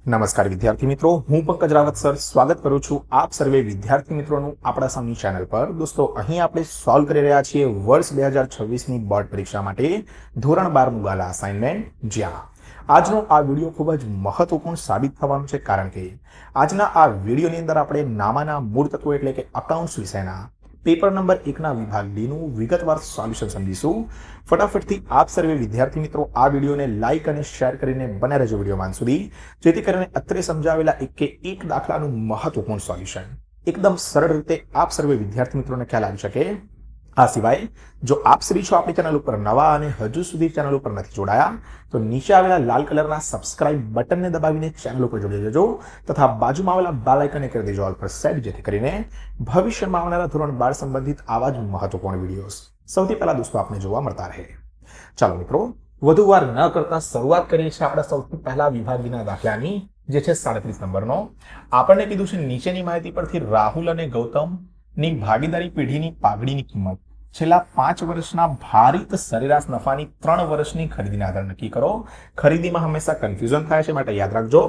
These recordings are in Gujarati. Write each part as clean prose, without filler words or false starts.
નમસ્કાર વિદ્યાર્થી મિત્રો, હું પંકજ રાવત સર સ્વાગત કરું છું આપ સર્વે વિદ્યાર્થી મિત્રોનું આપણા સામની ચેનલ પર। દોસ્તો, અહીં આપણે સોલ્વ કરી રહ્યા છીએ વર્ષ 2026ની બોર્ડ પરીક્ષા માટે ધોરણ 12નું ગાલા અસાઇનમેન્ટ, જ્યાં આજનો આ વિડીયો ખૂબ જ મહત્વપૂર્ણ સાબિત થવાનું છે, કારણ કે આજના આ વિડીયોની અંદર આપણે નામાના મૂળ તત્વો એટલે કે અકાઉન્ટ્સ વિષયના પેપર નંબર 1ના વિભાગ ડી નું વિગતવાર સોલ્યુશન સમજીશું। ફટાફટથી આપ સર્વે વિદ્યાર્થી મિત્રો આ વિડીયોને લાઈક અને શેર કરીને બને રહેજો વિડીયોમાં સુધી, જેથી કરીને અત્રે સમજાવેલા એક દાખલાનું મહત્વપૂર્ણ સોલ્યુશન એકદમ સરળ રીતે આપ સર્વે વિદ્યાર્થી મિત્રોને ખ્યાલ આવી શકે। આ સિવાય જો આપ શ્રી છો આપણી ચેનલ ઉપર નવા અને હજુ સુધી ચેનલ ઉપર નથી જોડાયા તો નીચે આવેલા લાલ કલરના સબસ્ક્રાઇબ બટનને દબાવીને ચેનલ ઉપર જોડી દેજો તથા બાજુમાં આવેલા બેલ આઇકનને કરી દેજો ઓલ પર સેટ, જેથી કરીને ભવિષ્યમાં આવનારા ધોરણ 12 સંબંધિત આવા જ મહત્વપૂર્ણ વિડીયોઝ સૌથી પહેલા દોસ્તો આપને જોવા મળતા રહે। ચાલો મિત્રો, વધુ વાર ન કરતા શરૂઆત કરીએ છીએ આપણા સૌથી પહેલા વિભાગીના દાખલાની, જે છે 37 નંબરનો। આપણને કીધું છે નીચેની માહિતી પરથી રાહુલ અને ગૌતમની ભાગીદારી પેઢીની પાઘડીની કિંમત છેલ્લા 5 વર્ષના ભારિત સરેરાશ નફાની 3 વર્ષની ખરીદીના આધારે નક્કી કરો। ખરીદીમાં હંમેશા કન્ફ્યુઝન થાય છે, માટે યાદ રાખજો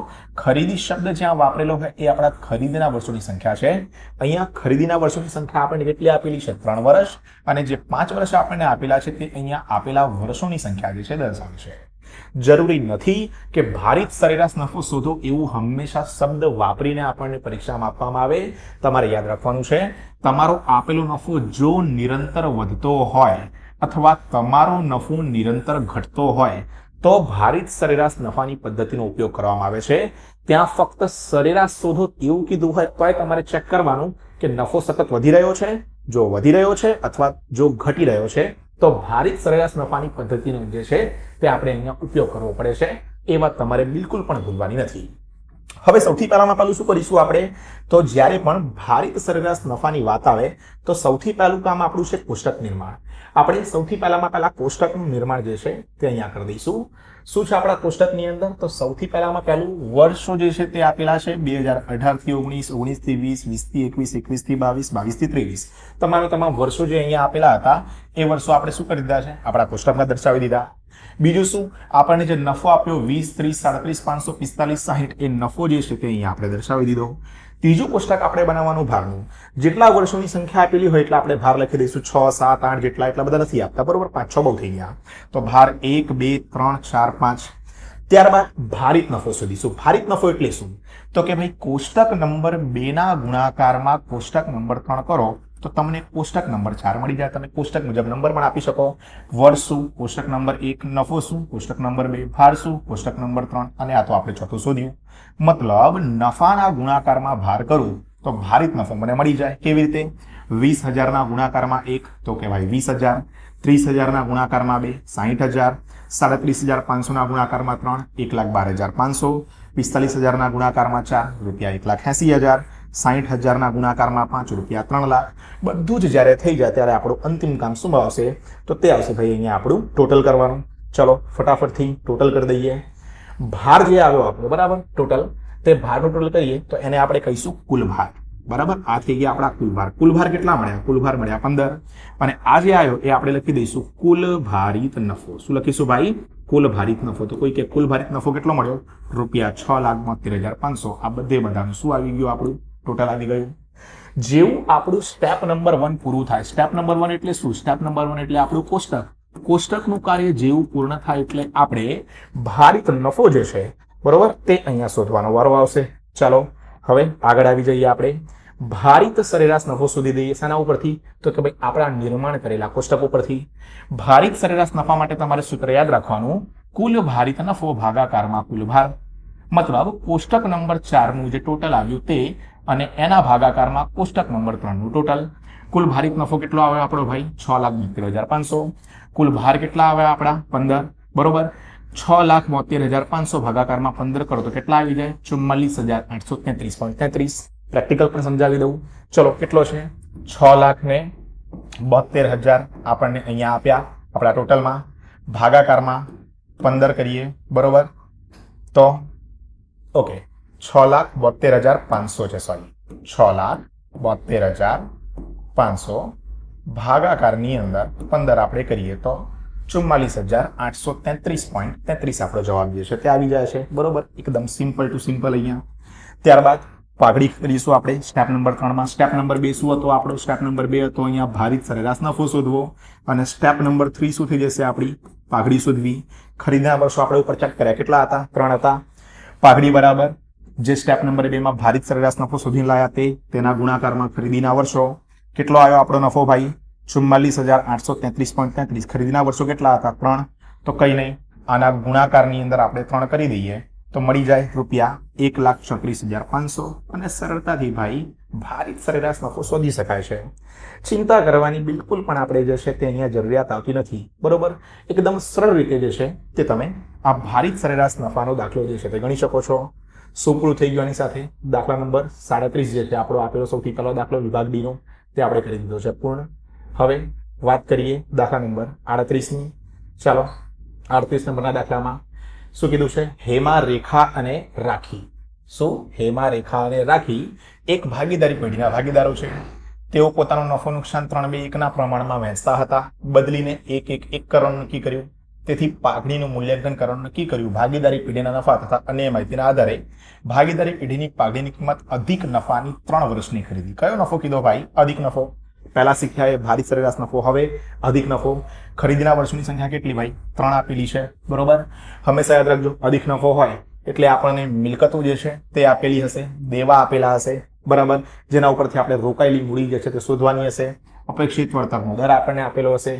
ખરીદી શબ્દ જ્યાં વાપરેલો હોય એ આપણા ખરીદીના વર્ષોની સંખ્યા છે। અહીંયા ખરીદીના વર્ષોની સંખ્યા આપણને કેટલી આપેલી છે? 3 વર્ષ, અને જે 5 વર્ષ આપણને આપેલા છે તે અહીંયા આપેલા વર્ષોની સંખ્યા જે છે દર્શાવે છે। જરૂરી નથી કે ભારિત સરેરાશ નફો શોધો એવું હંમેશા શબ્દ વાપરીને આપણને પરીક્ષામાં આપવામાં આવે। તમારે યાદ રાખવાનું છે તમારો આપેલો નફો જો નિરંતર વધતો હોય અથવા તમારો નફો નિરંતર ઘટતો હોય તો ભારિત સરેરાશ નફાની પદ્ધતિનો ઉપયોગ કરવામાં આવે છે। ત્યાં ફક્ત સરેરાશ શોધો એવું કીધું હોય તો તમારે ચેક કરવાનું કે નફો સતત વધી રહ્યો છે, જો વધી રહ્યો છે અથવા જો ઘટી રહ્યો છે તો ભારિત સરેરાશ નફાની પદ્ધતિનો જે છે તે આપણે અહીંયા ઉપયોગ કરવો પડે છે। એ વાત તમારે બિલકુલ પણ ભૂલવાની નથી। હવે સૌથી પહેલામાં પહેલું શું કરીશું આપણે, તો જ્યારે પણ ભારિત સરેરાશ નફાની વાત આવે તો સૌથી પહેલું કામ આપણું છે કોષ્ટક નિર્માણ। આપણે સૌથી પહેલામાં પહેલા કોષ્ટકનું નિર્માણ જે છે તે અહીંયા કરી દઈશું। શું છે આપણા કોષ્ટકની અંદર? તો સૌથી પહેલામાં પહેલું વર્ષો જે છે તે આપેલા છે 2018 થી 19, 19 થી 20, 20 થી 21, 21 થી 22, 22 થી 23। તમામ વર્ષો જે અહીંયા આપેલા હતા એ વર્ષો આપણે શું કરી દીધા છે? આપણા કોષ્ટકમાં દર્શાવી દીધા। બીજું શું, આપણને જે નફો આપ્યો 20, 30, 37, 545, 60 એ નફો જે છે તે અહીંયા આપણે દર્શાવી દીધો। ત્રીજું કોષ્ટક આપણે બનાવવાનું ભારનું, જેટલા વર્ષોની સંખ્યા આપેલી હોય એટલે આપણે ભાર લખી દઈશું 6, 7, 8 જેટલા, એટલા બધા નથી આપતા, બરોબર? 5, 6 બહુ થઈ ગયા, તો ભાર 1, 2, 3, 4, 5। ત્યારબાદ ભારિત નફો શોધીશું। ભારિત નફો એટલે શું? તો કે ભાઈ કોષ્ટક નંબર 2 ના ગુણાકારમાં કોષ્ટક નંબર 3 કરો તો તમને કોષ્ટક નંબર 4 મળી જાય। તમે કોષ્ટક મુજબ નંબર પણ આપી શકો। વર્ષ શું? કોષ્ટક નંબર 1। નફો શું? કોષ્ટક નંબર 2। ભાર શું? કોષ્ટક નંબર 3। અને આ તો આપણે ચોથું શોધ્યું। મતલબ નફાના ગુણાકારમાં ભાર કરું તો ભારિત નફો મને મળી જાય। કેવી રીતે? 20,000 ના ગુણાકારમાં 1 તો કે ભાઈ 20,000, 30,000 ના ગુણાકારમાં 2 60,000, 37,500 ના ગુણાકારમાં 3 1,12,500, 45,000 ના ગુણાકારમાં 4 રૂપિયા 1,80,000, 60,000 ના ગુણાકારમાં 5 રૂપિયા 3 લાખ। બધું જ જ્યારે થઈ જાય ત્યારે આપણું અંતિમ કામ શું આવશે? તો તે આવશે ભાઈ અહીંયા આપણું ટોટલ કરવાનું। ચલો ફટાફટથી ટોટલ કરી દઈએ। ભાર જે આવ્યો આપણો, બરાબર, ટોટલ, તે ભારનું ટોટલ કરીએ તો એને આપણે કહીશું કુલ ભાર, બરાબર? આ થઈ ગયા આપણા કુલ ભાર। કુલ ભાર કેટલા મળ્યા? કુલ ભાર મળ્યા 15, અને આ જે આવ્યો એ આપણે લખી દઈશું કુલ ભારિત નફો। શું લખીશું ભાઈ? કુલ ભારિત નફો। તો કોઈ કે કુલ ભારિત નફો કેટલો મળ્યો? રૂપિયા 6,72,500। આ બધાનું શું આવી ગયું? આપણું ટોટલ આવી ગયું। જેવું આપણું સ્ટેપ નંબર 1 પૂરું થાય, સ્ટેપ નંબર 1 એટલે શું? સ્ટેપ નંબર 1 એટલે આપણું કોષ્ટક। કોષ્ટકનું કાર્ય જેવું પૂર્ણ થાય એટલે આપણે ભારિત નફો જે છે, બરોબર, તે અહીંયા શોધવાનો વારો આવશે। ચાલો હવે આગળ આવી જઈએ। આપણે ભારિત સરેરાશ નફો શોધી દઈએ। શાના ઉપરથી? તો કે ભાઈ આપણા નિર્માણ કરેલા કોષ્ટક ઉપરથી। ભારિત સરેરાશ નફા માટે તમારે સૂત્ર યાદ રાખવાનું, કુલ ભારિત નફો ભાગાકારમાં કુલ ભાર। મતલબ કોષ્ટક નંબર 4 નું જે ટોટલ આવ્યું તે અને એના ભાગાકારમાં કોષ્ટક નંબર 3 નું ટોટલ। કુલ ભારિત નફો કેટલો આવ્યો આપણો ભાઈ? 6,72,500। કુલ ભાર કેટલા આવ્યા આપણા? 15, બરોબર? 6,72,500 ભાગાકારમાં 15 કરો તો કેટલા આવી જાય? 44,833.33। પ્રેક્ટિકલ પણ સમજાવી દઉં। ચલો કેટલો છે? 6,72,000 આપણને અહીંયા આપ્યા આપણા ટોટલમાં, ભાગાકારમાં 15 કરીએ, બરોબર? તો ઓકે 6,72,500 છે, સોરી 6,72,500 ભાગાકારની અંદર 15 આપણે કરીએ તો 44,833.33 આપણો જવાબ જે છે તે આવી જાય છે. બરોબર, એકદમ સિમ્પલ ટુ સિમ્પલ અહીંયા. ત્યારબાદ પાઘડી કરીશું આપણે સ્ટેપ નંબર 3 માં. સ્ટેપ નંબર 2 શું હતો આપણો? સ્ટેપ નંબર 2 હતો અહીંયા ભારિત સરેરાશ નફો શોધવો, અને સ્ટેપ નંબર 3 શું થઈ જશે આપણી? પાઘડી શોધવી. ખરીદના વર્ષો આપણે ઉપર ચેક કર્યા, કેટલા હતા? 3 હતા. પાઘડી બરાબર જે સ્ટેપ નંબર 2 માં ભારિત સરેરાશ નફો શોધીને લાયા તેના ગુણાકારમાં ખરીદીના વર્ષો. કેટલો આવ્યો આપણો નફો ભાઈ? 44,833.33. ખરીદીના વર્ષો કેટલા હતા? 3. તો કઈ નહીં, આના ગુણાકારની અંદર આપણે 3 કરી દઈએ તો મળી જાય રૂપિયા 1,36,500, અને સરળતાથી ભાઈ ભારિત સરેરાશ નફો શોધી શકાય છે. ચિંતા કરવાની બિલકુલ પણ આપણે જે છે તે અહીંયા જરૂરિયાત આવતી નથી. બરોબર, એકદમ સરળ રીતે જે છે તે તમે આ ભારિત સરેરાશ નફાનો દાખલો જે છે તે ગણી શકો છો. શું પૂરું થઈ ગયું આની સાથે? દાખલા નંબર 37 જે છે આપણો આપેલો સૌથી પહેલો દાખલો વિભાગ ડી નો, તે આપણે કરી દીધો છે પૂર્ણ. હવે વાત કરીએ દાખલા નંબર 38 ની. ચાલો, 38 નંબરના દાખલામાં શું કીધું છે? હેમા, રેખા અને રાખી. શું? હેમા, રેખા અને રાખી એક ભાગીદારી પેઢીના ભાગીદારો છે. તેઓ પોતાનો નફો નુકસાન 3/1 ના પ્રમાણમાં વહેંચતા હતા. બદલીને 1 કરવાનું નક્કી કર્યું. તેથી પાઘડીનું મૂલ્યાંકન કરવાનું નક્કી કર્યું. ભાગીદારી પેઢીના નફા તથા અન્ય માહિતીના આધારે ભાગીદારી પેઢીની પાઘડીની કિંમત અધિક નફાની 3 વર્ષની ખરીદી. કયો નફો કીધો ભાઈ? અધિક નફો. પહેલા શીખ્યા એ ભારિત સરેરાશ નફો, હવે અધિક નફો. ખરીદીના વર્ષોની સંખ્યા કેટલી ભાઈ? 3 આપેલી છે. બરોબર, હંમેશા યાદ રાખજો, અધિક નફો હોય એટલે આપણને મિલકતો જે છે તે આપેલી હશે, દેવા આપેલા હશે. બરાબર, જેના ઉપરથી આપણે રોકાયેલી મૂડી જે છે તે શોધવાની હશે. અપેક્ષિત વળતરનો દર આપણને આપેલો હશે.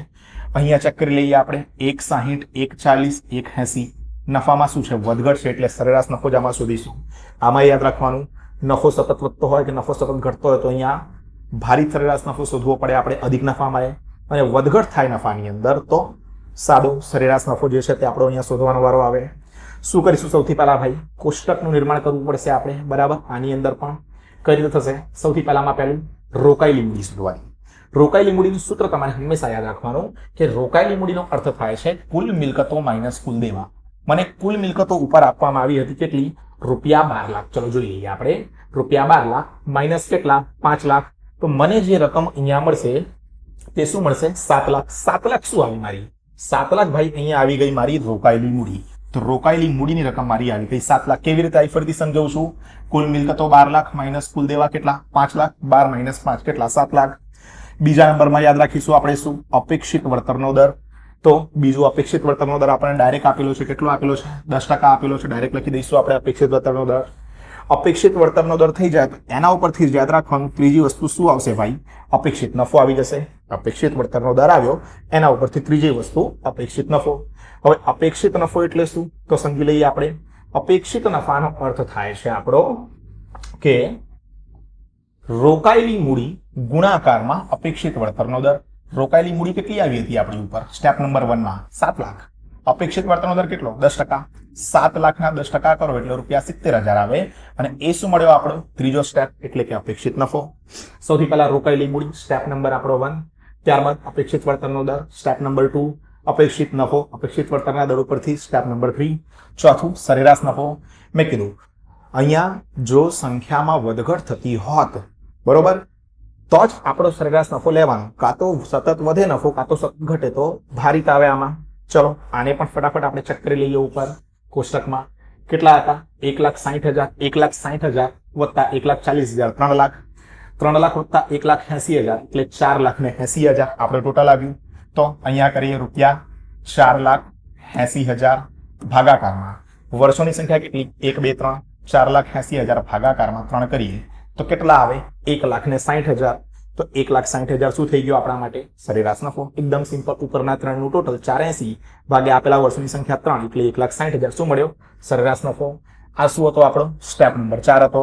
અહીંયા ચેક કરી લઈએ આપણે 1.60, 1.40, 1.80. નફામાં શું છે? વધઘટ છે, એટલે સરેરાશ નફો જ આમાં શોધીશું. આમાં યાદ રાખવાનું, નફો સતત વધતો હોય કે નફો સતત ઘટતો હોય તો અહીંયા ભારિત સરેરાશ નફો શોધવો પડે આપણે અધિક નફામાં, અને વધઘટ થાય નફાની અંદર તો સાદો સરેરાશ નફો જે છે તે આપણો અહીંયા શોધવાનો વારો આવે. શું કરીશું? સૌથી પહેલા ભાઈ કોષ્ટકનું નિર્માણ કરવું પડશે આપણે. બરાબર, આની અંદર પણ કઈ રીતે થશે? સૌથી પહેલામાં પહેલું રોકાયેલી મૂડી શોધવાની. રોકાયેલી મૂડીનું સૂત્ર તમારે હંમેશા યાદ રાખવાનું કે રોકાયેલી મૂડીનો અર્થ થાય છે કુલ મિલકતો માઇનસ કુલ દેવા. મને કુલ મિલકતો ઉપર આપવામાં આવી હતી કેટલી? રૂપિયા 12 લાખ. ચલો જોઈ લઈએ આપણે. રૂપિયા 12 લાખ માઇનસ કેટલા? 5 લાખ. તો મને જે રકમ અહીંયા મળશે તે શું મળશે? 7 લાખ. 7 લાખ શું આવી મારી? 7 લાખ ભાઈ અહીંયા આવી ગઈ મારી રોકાયેલી મૂડી. તો રોકાયેલી મૂડીની રકમ મારી આવી ગઈ 7 લાખ. કેવી રીતે આવી? ફરીથી સમજાવું છું. કુલ મિલકતો 12 લાખ માઇનસ કુલ દેવા કેટલા? 5 લાખ. 12 માઇનસ 5 કેટલા? 7 લાખ. બીજા નંબરમાં યાદ રાખીશું આપણે શું? અપેક્ષિત વળતરનો દર. તો બીજું અપેક્ષિત વળતરનો દર આપણને ડાયરેક્ટ આપેલો છે. કેટલો આપેલો છે? 10% આપેલો છે. ડાયરેક્ટ લખી દઈશું આપણે અપેક્ષિત વળતરનો દર. અપેક્ષિત વળતરનો દર થઈ જાય તો એના ઉપરથી યાદ રાખવાનું ત્રીજી વસ્તુ શું આવશે ભાઈ? અપેક્ષિત નફો આવી જશે. અપેક્ષિત વળતરનો દર આવ્યો, એના ઉપરથી ત્રીજી વસ્તુ અપેક્ષિત નફો. હવે અપેક્ષિત નફો એટલે શું? તો સમજી લઈએ આપણે. અપેક્ષિત નફાનો અર્થ થાય છે આપણો કે રોકાયેલી મૂડી ગુણાકારમાં અપેક્ષિત વળતરનો દર. રોકાયેલી મૂડી કેટલી આવી હતી આપણી ઉપર? સ્ટેપ નંબર 1 માં 7 લાખ. અપેક્ષિત વળતરનો દર કેટલો? 10%. 7 લાખના 10% કરો એટલે રૂપિયા 70,000 આવે. અને એ શું મળ્યો આપણો? ત્રીજો સ્ટેપ, એટલે કે અપેક્ષિત નફો. સૌથી પહેલા રોકાયેલી મૂડી, સ્ટેપ નંબર આપણો 1. ત્યારબાદ અપેક્ષિત વળતરનો દર, સ્ટેપ નંબર 2. અપેક્ષિત નફો, અપેક્ષિત વળતરના દર ઉપરથી સ્ટેપ નંબર 3. ચોથું સરેરાશ નફો. મેં કીધું અહીંયા જો સંખ્યામાં વધઘટ થતી હોત, બરોબર, તો જ આપણો સરેરાશ નફો લેવાનો. કાં તો સતત વધે નફો, કાં તો સતત ઘટે તો ભારિત આવે આમાં. ચલો આને પણ ફટાફટ આપણે ચેક કરી લઈએ ઉપર કોષ્ટકમાં. કેટલા હતા? 1,60,000. 1,60,000 વત્તા 1,40,000 3 લાખ. 3 લાખ વત્તા 1,80,000 એટલે 4,80,000 આપણે ટોટલ આવ્યું. તો અહીંયા કરીએ રૂપિયા 4,80,000 ભાગાકારમાં વર્ષોની સંખ્યા કેટલી? 1, 2, 3. 4,80,000 ભાગાકારમાં 3 કરીએ તો કેટલા આવે? 1,60,000. તો 1,60,000 શું થઈ ગયો આપણા માટે? સરેરાશ નફો. એકદમ સિમ્પલ. ઉપરના 3 નું ટોટલ 480 ભાગ્યા આપેલા વર્ષોની સંખ્યા 3 એટલે 1,60,000 શું મળ્યો? સરેરાશ નફો. આ શું હતો આપણો? સ્ટેપ નંબર 4 હતો.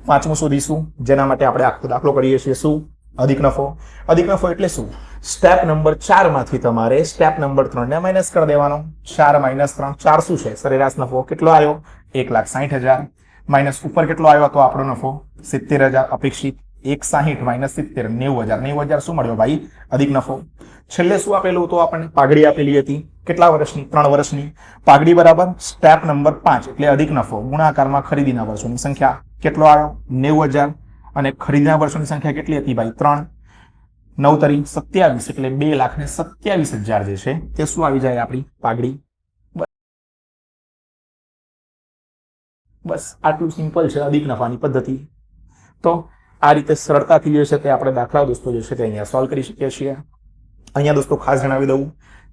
પાંચમું શોધીશું, જેના માટે આપણે આખો દાખલો કરીએ છીએ. શું? અધિક નફો. અધિક નફો એટલે શું? સ્ટેપ નંબર 4 માંથી તમારે સ્ટેપ નંબર 3 ને માઇનસ કરી દેવાનો. 4 માઇનસ 3, 4 શું છે? સરેરાશ નફો. કેટલો આવ્યો? 1,60,000 માઇનસ ઉપર કેટલો આવ્યો હતો આપણો નફો? 70,000 અપેક્ષિત. 1,60 માઇનસ 70 90,000. 90,000 શું મળ્યો ભાઈ? અધિક નફો. છેલ્લે શું આપેલું હતું આપણને? પાઘડી આપેલી હતી. કેટલા વર્ષની? 3 વર્ષની. પાઘડી બરાબર સ્ટેપ નંબર 5 એટલે અધિક નફો ગુણાકારમાં ખરીદીના વર્ષોની સંખ્યા. કેટલો આવ્યો? 90,000. અને ખરીદીના વર્ષોની સંખ્યા કેટલી હતી ભાઈ? 3. 9 તરી 27 એટલે 2,27,000 જે છે તે શું આવી જાય આપણી પાઘડી. બસ આટલું સિમ્પલ છે અધિક નફાની પદ્ધતિ. તો આ રીતે સરળતાથી જે છે તે આપણે દાખલા દોસ્તો જે છે તે અહીંયા સોલ્વ કરી શકીએ છીએ. અહીંયા દોસ્તો ખાસ જણાવી દઉં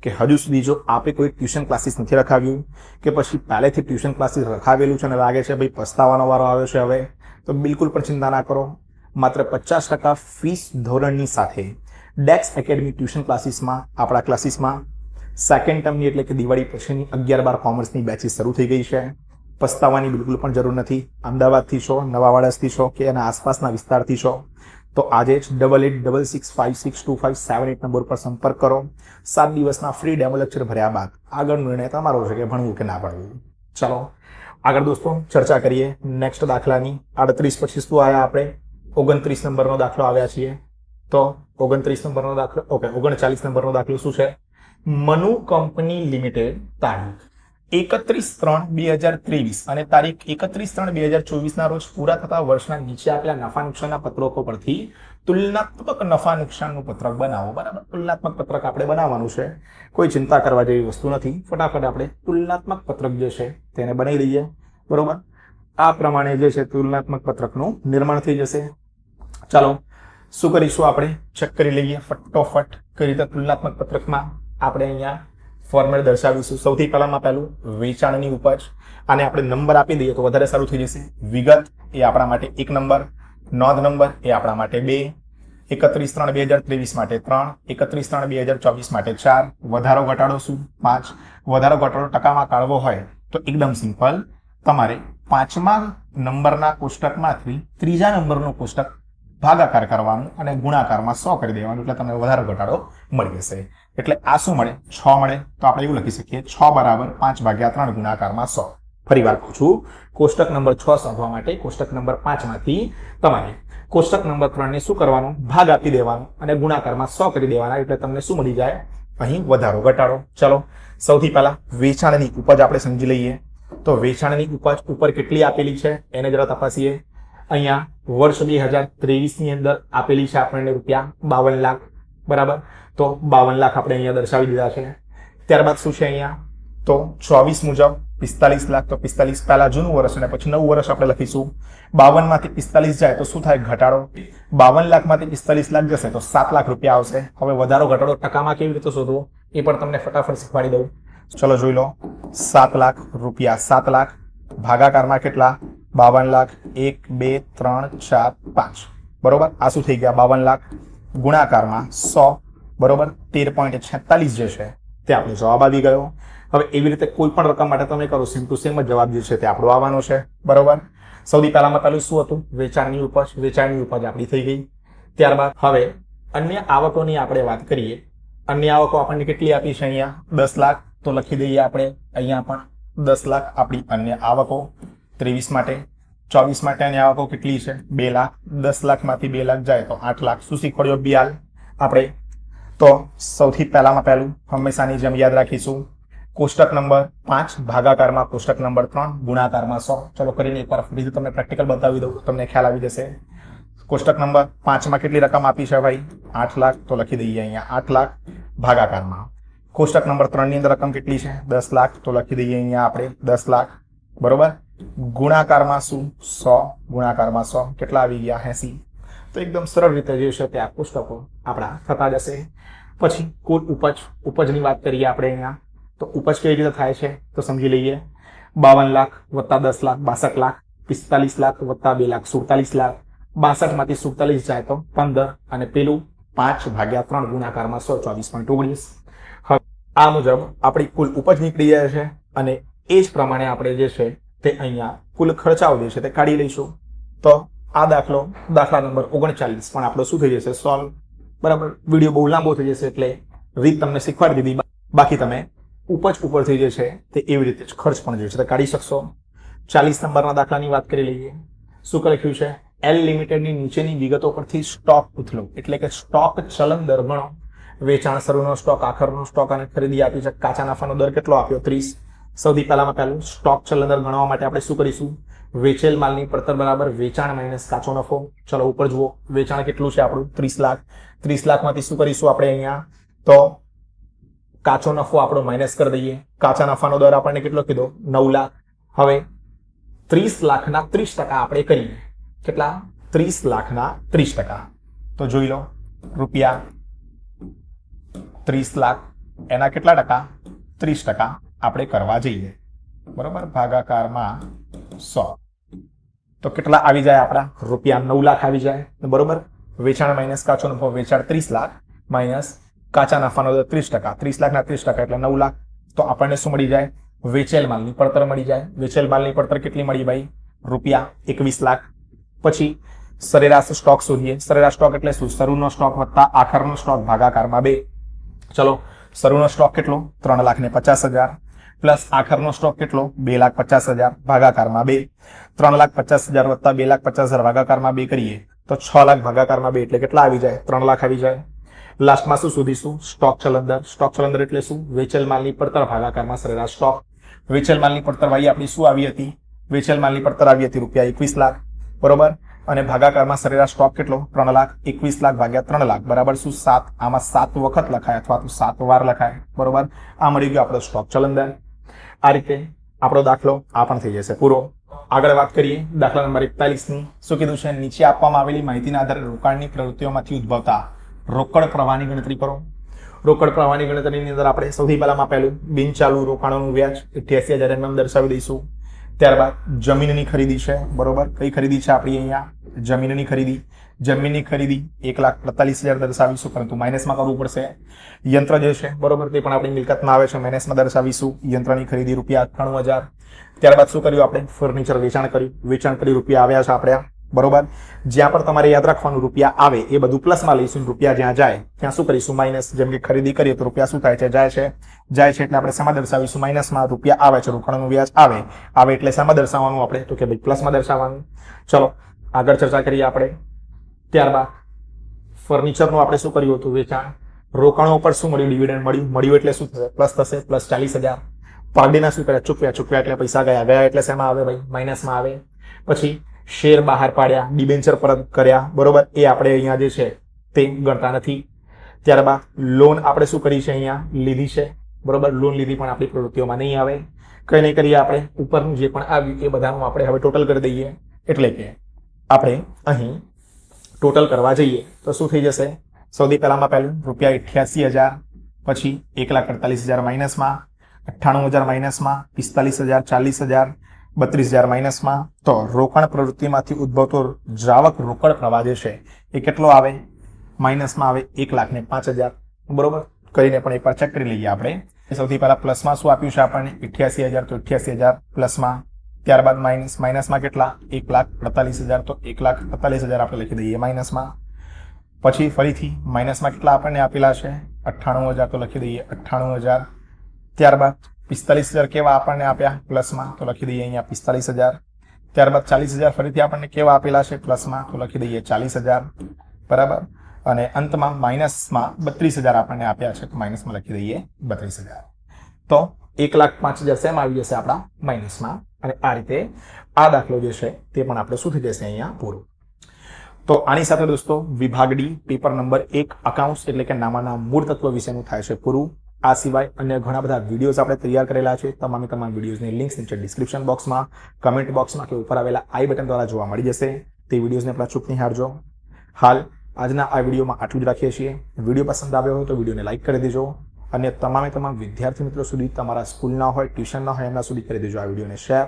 કે હજુ સુધી જો આપે કોઈ ટ્યુશન ક્લાસીસ નથી રખાવ્યું કે પછી પહેલેથી ટ્યુશન ક્લાસીસ રખાવેલું છે અને લાગે છે ભાઈ પસ્તાવાનો વારો આવ્યો છે હવે, તો બિલકુલ પણ ચિંતા ના કરો. માત્ર 50% ફીસ ધોરણની સાથે ડેક્સ એકેડમી ટ્યુશન ક્લાસીસમાં આપણા ક્લાસીસમાં સેકન્ડ ટર્મની એટલે કે દિવાળી પછીની 11-12 કોમર્સની બેચીસ શરૂ થઈ ગઈ છે. પસ્તાવાની બિલકુલ પણ જરૂર નથી. અમદાવાદથી છો, નવા વાડસથી છો કે એના આસપાસના વિસ્તારથી છો તો આજે જ 8866562578 નંબર પર સંપર્ક કરો. 7 દિવસના ફ્રી ડેમો લેક્ચર ભર્યા બાદ આગળ નિર્ણય તમારો છે કે ભણવું કે ના ભણવું. ચલો આગળ દોસ્તો ચર્ચા કરીએ નેક્સ્ટ દાખલાની. 38 પછી શું આવ્યા આપણે 29 નંબરનો દાખલો આવ્યા છીએ. તો 29 નંબરનો દાખલો 39 નંબરનો દાખલો શું છે? મનુ કંપની લિમિટેડ તારીખ 31/3/2023 અને તારીખ 31/3/2024 ના રોજ પૂરા થતા વર્ષના નીચે આપેલા નફા નુકસાનના પત્રકો પરથી તુલનાત્મક નફા નુકસાનનું પત્રક બનાવો. બરાબર, તુલનાત્મક પત્રક આપણે બનાવવાનું છે. કોઈ ચિંતા કરવા જેવી વસ્તુ નથી. ફટાફટ આપણે તુલનાત્મક પત્રક જે છે તેને બનાવી દઈએ. બરોબર, આ પ્રમાણે જે છે તુલનાત્મક પત્રકનું નિર્માણ થઈ જશે. ચાલો શું કરીશું આપણે ચેક કરી લઈએ ફટોફટ કઈ રીતે તુલનાત્મક પત્રકમાં આપણે અહીંયા ફોર્મેટ દર્શાવીશું. સૌથી પહેલામાં પહેલું વેચાણની ઉપજ, આને આપણે નંબર આપી દઈએ તો વધારે સારું થઈ જશે. વિગત એ આપણા માટે 1 નંબર, નોંધ નંબર એ આપણા માટે 2, 31/3/2023 માટે 3, 31/3/2024 માટે 4, વધારો ઘટાડો શું 5. વધારો ઘટાડો ટકામાં કાઢવો હોય તો એકદમ સિમ્પલ, તમારે 5મા નંબરના કોષ્ટકમાંથી 3જા નંબરનું કોષ્ટક ભાગાકાર કરવાનું અને ગુણાકારમાં 100 કરી દેવાનું એટલે તમને વધારો ઘટાડો મળી જશે. એટલે આ શું મળે 6 મળે. તો આપણે એવું લખી શકીએ 6 = 5/3 ગુણાકારમાં 100. ફરી વાર કહું છું, કોષ્ટક નંબર 6 શોધવા માટે કોષ્ટક નંબર 5 માંથી તમારે કોષ્ટક નંબર 3 ને શું કરવાનું ભાગ આપી દેવાનું અને ગુણાકારમાં 100 કરી દેવાના એટલે તમને શું મળી જાય અહીં વધારો ઘટાડો. ચલો સૌથી પહેલા વેચાણની ઉપજ આપણે સમજી લઈએ. તો વેચાણની ઉપજ ઉપર કેટલી આપેલી છે એને જરા તપાસીએ. અહીંયા વર્ષ 2023 ની અંદર આપેલી છે આપણને રૂપિયા 52 લાખ. બરાબર, તો 52 લાખ આપણે અહીંયા દર્શાવી દીધા છે. ત્યારબાદ શું છે અહીંયા તો 24 મુજબ 45 લાખ. તો 45 પહેલા જૂનું વર્ષ અને પછી નવું વર્ષ આપણે લખીશું. 52 માંથી 45 જાય તો શું થાય ઘટાડો. 52 લાખમાંથી 45 લાખ જશે તો 7 લાખ રૂપિયા આવશે. હવે વધારો ઘટાડો ટકામાં કેવી રીતે શોધવો એ પણ તમને ફટાફટ શીખવાડી દઉં. ચલો જોઈ લો. 7 લાખ રૂપિયા 7 લાખ ભાગાકારમાં કેટલા 52 લાખ 1 2 3 4 5. બરોબર, આ શું થઈ ગયા 52 લાખ ગુણાકારમાં 100. બરોબર, 13.46 જે છે તે આપણો જવાબ આવી ગયો. હવે એવી રીતે કોઈ પણ રકમ માટે તમે કરો સેમ ટુ સેમ જ જવાબ જે છે તે આપણો આવવાનો છે. બરોબર, સૌથી પહેલામાં પહેલું શું હતું વેચાણની ઉપજ. વેચાણની ઉપજ આપણી થઈ ગઈ. ત્યારબાદ હવે અન્ય આવકોની આપણે વાત કરીએ. અન્ય આવકો આપણને કેટલી આપી છે અહીંયા 10 લાખ. તો લખી દઈએ આપણે અહીંયા પણ 10 લાખ આપણી અન્ય આવકો. 23 માટે 24 માટે અન્ય આવકો કેટલી છે 2 લાખ. 10 લાખમાંથી 2 લાખ જાય તો 8 લાખ. શું શીખવાડ્યો બ્યાલ આપણે? તો સૌથી પહેલામાં પહેલું હંમેશાની જેમ યાદ રાખીશું કોષ્ટક નંબર 5 ભાગાકારમાં કોષ્ટક નંબર 3 ગુણાકારમાં 100. ચલો કરીને એકવાર ફરીથી તમને પ્રેક્ટિકલ બતાવી દઉં તમને ખ્યાલ આવી જશે. કોષ્ટક નંબર 5 માં કેટલી રકમ આપી છે ભાઈ 8 લાખ. તો લખી દઈએ અહીંયા 8 લાખ ભાગાકારમાં. કોષ્ટક નંબર 3 ની અંદર રકમ કેટલી છે 10 લાખ. તો લખી દઈએ અહીંયા આપણે 10 લાખ. બરોબર, ગુણાકારમાં શું 100. ગુણાકારમાં 100 કેટલા આવી ગયા 80. તો એકદમ સરળ રીતે જે છે તે આ પુસ્તકો આપણા થતા જશે. પછી કુલ ઉપજ. ઉપજની વાત કરીએ આપણે અહીંયા. તો ઉપજ કેવી રીતે થાય છે તો સમજી લઈએ. 52 લાખ વત્તા 10 લાખ 62 લાખ. 45 લાખ વત્તા 2 લાખ 47 લાખ. 62 માંથી 47 જાય તો 15 અને પેલું 5/3 ગુણાકારમાં 100 24.19. હવે આ મુજબ આપણી કુલ ઉપજ નીકળી જાય છે અને એ જ પ્રમાણે આપણે જે છે તે અહીંયા કુલ ખર્ચાઓ જે છે તે કાઢી લઈશું. તો આ દાખલા નંબર 39 પણ આપણો શું થઈ જશે સોલ્વ. બરાબર, વિડીયો બહુ લાંબો થઈ જશે એટલે રીત તમને શીખવાડી દીધી. બાકી તમે ઉપજ ઉપરથી જે છે તે એવી રીતે જ ખર્ચ પણ જે છે તે કાઢી શકશો. 40 નંબરના દાખલાની વાત કરી લઈએ. શું લખ્યું છે એલ લિમિટેડની નીચેની વિગતો પરથી સ્ટોક ઉથલો એટલે કે સ્ટોક ચલન દર ગણો. વેચાણ શરૂનો સ્ટોક, આખરનો સ્ટોક અને ખરીદી આપી છે. કાચા નફાનો દર કેટલો આપ્યો 30. સૌથી પહેલામાં પહેલું સ્ટોક ચલન દર ગણવા માટે આપણે શું કરીશું વેચેલ માલની પડતર બરાબર વેચાણ માઇનસ કાચો નફો. ચલો ઉપર જુઓ વેચાણ કેટલું છે આપણું 30 લાખ. 30 લાખમાંથી શું કરીશું આપણે અહીંયા તો કાચો નફો આપણો માઇનસ કરી દઈએ. કાચા નફાનો દર આપણને કેટલો કીધો 9 લાખ. હવે 30 લાખના 30% આપણે કરીએ. કેટલા? 30 લાખના 30%. તો જોઈ લો રૂપિયા 30 લાખ એના કેટલા ટકા? 30% આપણે કરવા જઈએ. બરોબર, ભાગાકારમાં 100. તો કેટલા આવી જાય આપણા? રૂપિયા 9 લાખ આવી જાય. બરોબર, વેચાણ માઇનસ કાચો નફો, વેચાણ 30 લાખ માઇનસ કાચા નફાનો દર 30%. 30 લાખના 30% એટલે 9 લાખ. તો આપણને શું મળી જાય? વેચેલ માલની પડતર મળી જાય. વેચેલ માલની પડતર કેટલી મળી ભાઈ? રૂપિયા 21 લાખ. પછી સરેરાશ સ્ટોક શોધીએ. સરેરાશ સ્ટોક એટલે શું? શરૂનો સ્ટોક વત્તા આખરનો સ્ટોક ભાગાકારમાં 2. ચલો, શરૂનો સ્ટોક કેટલો? 3,50,000 પ્લસ આખરનો સ્ટોક કેટલો? 2,50,000 ભાગાકારમાં 2. 3,50,000 વત્તા 2,50,000 ભાગાકારમાં 2 કરીએ તો 6 લાખ ભાગાકારમાં 2 એટલે કેટલા આવી જાય? 3 લાખ આવી જાય. લાસ્ટમાં શું શોધીશું? સ્ટોક ચલન દર. સ્ટોક ચલન દર એટલે શું? વેચેલ માલની પડતર ભાગાકારમાં સરેરાશ સ્ટોક. વેચેલ માલની પડતર ભાઈ આપણી શું આવી હતી? વેચેલ માલની પડતર આવી હતી રૂપિયા 21 લાખ. બરોબર, અને ભાગાકારમાં સરેરાશ સ્ટોક કેટલો? 3 લાખ. 21 લાખ ભાગ્યા 3 લાખ બરાબર શું? 7. આમાં 7 વખત લખાય અથવા તો 7 વાર લખાય. બરોબર, આ મળી ગયો આપણો સ્ટોક ચલન દર. આ રીતે આપણો દાખલો આ પણ થઈ જશે પૂરો. આગળ વાત કરીએ દાખલા નંબર 41 ની. શું કીધું છે? નીચે આપવામાં આવેલી માહિતીના આધારે રોકાણની પ્રવૃત્તિઓમાંથી ઉદ્ભવતા રોકડ પ્રવાહની ગણતરી કરો. રોકડ પ્રવાહની ગણતરીની અંદર આપણે સૌથી પહેલામાં પહેલું બિનચાલુ રોકાણોનું વ્યાજ 88,000 એમ દર્શાવી દઈશું. ત્યારબાદ જમીનની ખરીદી છે. બરોબર, કઈ ખરીદી છે આપણી? અહીંયા જમીનની ખરીદી. જમીનની ખરીદી 1,48,000 દર્શાવીશું, પરંતુ માઇનસમાં કરવું પડશે. યંત્ર જે છે બરોબર તે પણ આપણી મિલકતમાં આવે છે, માઇનસમાં દર્શાવીશું. યંત્રની ખરીદી રૂપિયા 98,000. ત્યારબાદ શું કર્યું આપણે? ફર્નિચર વેચાણ કર્યું. વેચાણ કરી રૂપિયા આવ્યા છે આપણે. બરોબર, જ્યાં પણ તમારે યાદ રાખવાનું રૂપિયા આવે એ બધું પ્લસમાં લઈશું. રૂપિયા જ્યાં જાય ત્યાં શું કરીશું? માઇનસ. જેમ કે ખરીદી કરીએ તો રૂપિયા શું થાય છે? જાય છે. જાય છે એટલે આપણે શેમાં દર્શાવીશું? માઇનસમાં. રૂપિયા આવે છે, રોકાણનું વ્યાજ આવે એટલે શેમાં દર્શાવવાનું આપણે? તો કે ભાઈ પ્લસમાં દર્શાવવાનું. ચલો આગળ ચર્ચા કરીએ આપણે. ત્યારબાદ ફર્નિચરનું આપણે શું કર્યું હતું? વેચાણ. રોકાણો પર શું મળ્યું? ડિવિડન્ડ મળ્યું. મળ્યું એટલે શું થશે? પ્લસ થશે. પ્લસ 40,000. પારડીના શું કર્યા? ચૂકવ્યા એટલે પૈસા ગયા. ગયા એટલે શેમાં આવે ભાઈ? માઇનસમાં આવે. પછી શેર બહાર પાડ્યા, ડિબેન્ચર પરત કર્યા. બરોબર, એ આપણે અહીંયા જે છે તે ગણતા નથી. ત્યારબાદ લોન આપણે શું કરી છે? અહીંયા લીધી છે. બરોબર, લોન લીધી પણ આપણી પ્રવૃત્તિઓમાં નહીં આવે. કઈ નહીં કરીએ આપણે, ઉપરનું જે પણ આવ્યું એ બધાનું આપણે હવે ટોટલ કરી દઈએ. એટલે કે આપણે અહીં ટોટલ કરવા જઈએ તો શું થઈ જશે? સૌથી પહેલામાં પહેલું રૂપિયા 88,000, પછી 1,48,000 માઇનસમાં, 98,000 માઇનસમાં, 45,000, 40,000, 32,000 માઇનસમાં. તો રોકાણ પ્રવૃત્તિમાંથી ઉદ્ભવતો દ્રાવક રોકડ પ્રવાહ જે છે એ કેટલો આવે? માઇનસમાં આવે 1,05,000. બરોબર, કરીને પણ એકવાર ચેક કરી લઈએ આપણે. સૌથી પહેલા પ્લસમાં શું આપ્યું છે આપણને? 88,000. તો 88,000 પ્લસમાં. ત્યારબાદ માઇનસમાં કેટલા? 1,48,000. તો 1,48,000 આપણે લખી દઈએ માઇનસમાં. પછી ફરીથી માઇનસમાં કેટલા આપણને આપેલા છે? 98,000. તો લખી દઈએ 98,000. ત્યારબાદ 45,000 કેવા આપણને આપ્યા? પ્લસમાં. તો લખી દઈએ અહીંયા 45,000. ત્યારબાદ 40,000 ફરીથી આપણને કેવા આપેલા છે? પ્લસમાં. તો લખી દઈએ 40,000. બરાબર, અને અંતમાં માઇનસમાં 32,000 આપણને આપ્યા છે, તો માઇનસમાં લખી દઈએ 32,000. તો 1,05,000 શેમ આવી જશે? આપણા માઇનસમાં. અને આ રીતે આ દાખલો જે છે તે પણ આપણે શું થઈ જશે? અહીંયા પૂરો. તો આની સાથે દોસ્તો વિભાગ ડી પેપર નંબર 1 અકાઉન્ટ્સ એટલે કે નામાના મૂળ તત્વ વિશેનું થાય છે પૂરું. આ સિવાય અન્ય ઘણા બધા વિડીયોઝ આપણે તૈયાર કરેલા છે. તમામ વિડીયોઝની લિંક્સ નીચે ડિસ્ક્રિપ્શન બોક્સમાં, કમેન્ટ બોક્સમાં કે ઉપર આવેલા આઈ બટન દ્વારા જોવા મળી જશે. તે વિડીયોઝને આપણા ચૂક નિહાળજો. હાલ આજના આ વિડીયોમાં આટલું જ રાખીએ છીએ. વિડીયો પસંદ આવ્યો હોય તો વિડીયોને લાઇક કરી દેજો અને તમામ વિદ્યાર્થી મિત્રો સુધી, તમારા સ્કૂલના હોય, ટ્યુશનના હોય, એમના સુધી કરી દેજો આ વિડીયોને શેર.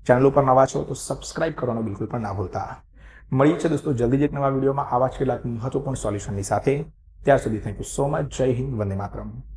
ચેનલ ઉપર નવા છો તો સબસ્ક્રાઇબ કરવાનું બિલકુલ પણ ના ભૂલતા. મળીએ છીએ દોસ્તો જલ્દી જ એક નવા વિડીયોમાં આવા જ કેટલાક મહત્વપૂર્ણ સોલ્યુશનની સાથે. ત્યાર સુધી થેન્ક યુ સો મચ. જય હિન્દ, વંદે માતરમ.